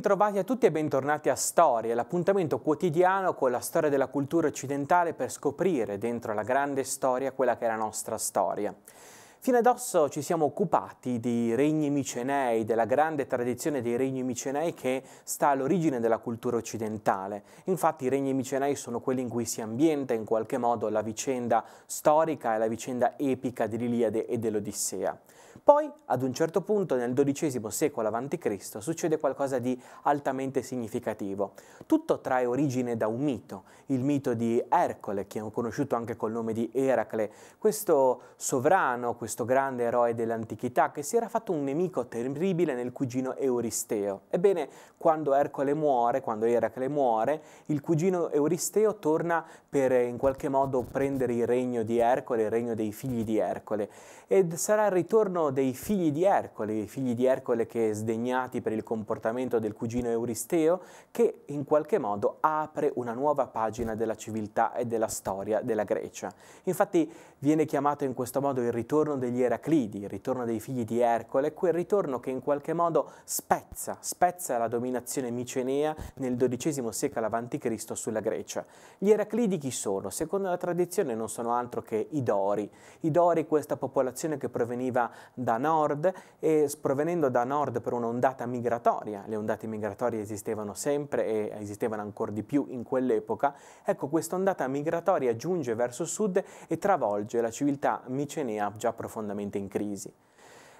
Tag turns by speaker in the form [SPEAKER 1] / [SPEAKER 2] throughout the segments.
[SPEAKER 1] Bentrovati a tutti e bentornati a Storia, l'appuntamento quotidiano con la storia della cultura occidentale per scoprire dentro la grande storia quella che è la nostra storia. Fino adesso ci siamo occupati di regni micenei, della grande tradizione dei regni micenei che sta all'origine della cultura occidentale. Infatti i regni micenei sono quelli in cui si ambienta in qualche modo la vicenda storica e la vicenda epica dell'Iliade e dell'Odissea. Poi, ad un certo punto, nel XII secolo a.C., succede qualcosa di altamente significativo. Tutto trae origine da un mito, il mito di Ercole, che è conosciuto anche col nome di Eracle, questo sovrano, questo grande eroe dell'antichità, che si era fatto un nemico terribile nel cugino Euristeo. Ebbene, quando Eracle muore, il cugino Euristeo torna per in qualche modo prendere il regno di Ercole, il regno dei figli di Ercole. Ed sarà il ritorno dei figli di Ercole, i figli di Ercole che, sdegnati per il comportamento del cugino Euristeo, che in qualche modo apre una nuova pagina della civiltà e della storia della Grecia. Infatti viene chiamato in questo modo il ritorno degli Eraclidi, il ritorno dei figli di Ercole, quel ritorno che in qualche modo spezza la dominazione micenea nel XII secolo a.C. sulla Grecia. Gli Eraclidi chi sono? Secondo la tradizione non sono altro che i Dori. I Dori, questa popolazione che proveniva da nord e provenendo da nord per un'ondata migratoria, le ondate migratorie esistevano sempre e esistevano ancora di più in quell'epoca, ecco questa ondata migratoria giunge verso sud e travolge la civiltà micenea già profondamente in crisi.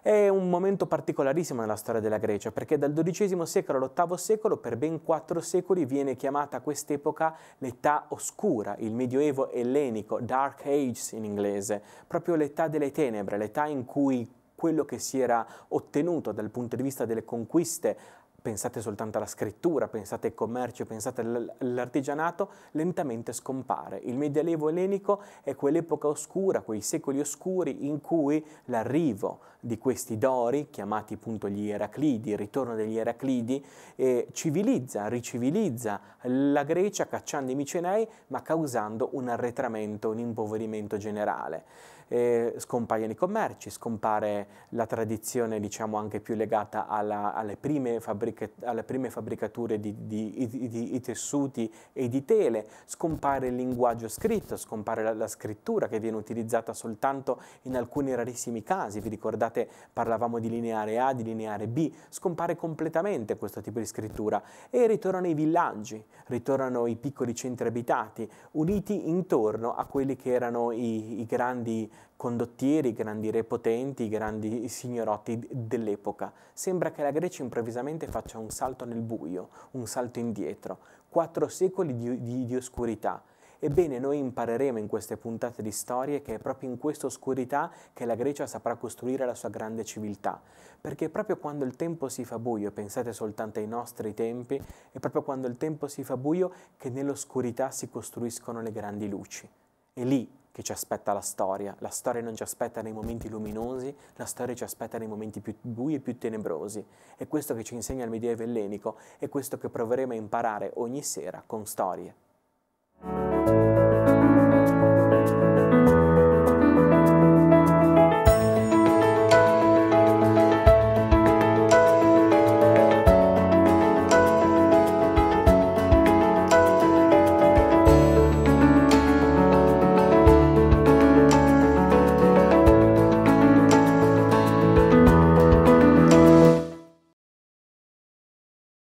[SPEAKER 1] È un momento particolarissimo nella storia della Grecia, perché dal XII secolo all'VIII secolo, per ben 4 secoli, viene chiamata quest'epoca l'età oscura, il medioevo ellenico, Dark Ages in inglese, proprio l'età delle tenebre, l'età in cui quello che si era ottenuto dal punto di vista delle conquiste, pensate soltanto alla scrittura, pensate al commercio, pensate all'artigianato, lentamente scompare. Il medioevo ellenico è quell'epoca oscura, quei secoli oscuri in cui l'arrivo di questi Dori, chiamati appunto gli Eraclidi, il ritorno degli Eraclidi, ricivilizza la Grecia cacciando i Micenei, ma causando un arretramento, un impoverimento generale. Scompaiono i commerci, scompare la tradizione diciamo anche più legata alle prime fabbricature di tessuti e di tele, scompare il linguaggio scritto, scompare la scrittura che viene utilizzata soltanto in alcuni rarissimi casi, vi ricordate parlavamo di lineare A, di lineare B, scompare completamente questo tipo di scrittura e ritornano i villaggi, ritornano i piccoli centri abitati, uniti intorno a quelli che erano i grandi condottieri, i grandi re potenti, i grandi signorotti dell'epoca. Sembra che la Grecia improvvisamente faccia un salto nel buio, un salto indietro, 4 secoli di oscurità. Ebbene, noi impareremo in queste puntate di storie che è proprio in questa oscurità che la Grecia saprà costruire la sua grande civiltà, perché proprio quando il tempo si fa buio, pensate soltanto ai nostri tempi, è proprio quando il tempo si fa buio che nell'oscurità si costruiscono le grandi luci. È lì che ci aspetta la storia non ci aspetta nei momenti luminosi, la storia ci aspetta nei momenti più bui e più tenebrosi. È questo che ci insegna il Medioevo ellenico, è questo che proveremo a imparare ogni sera con Storie.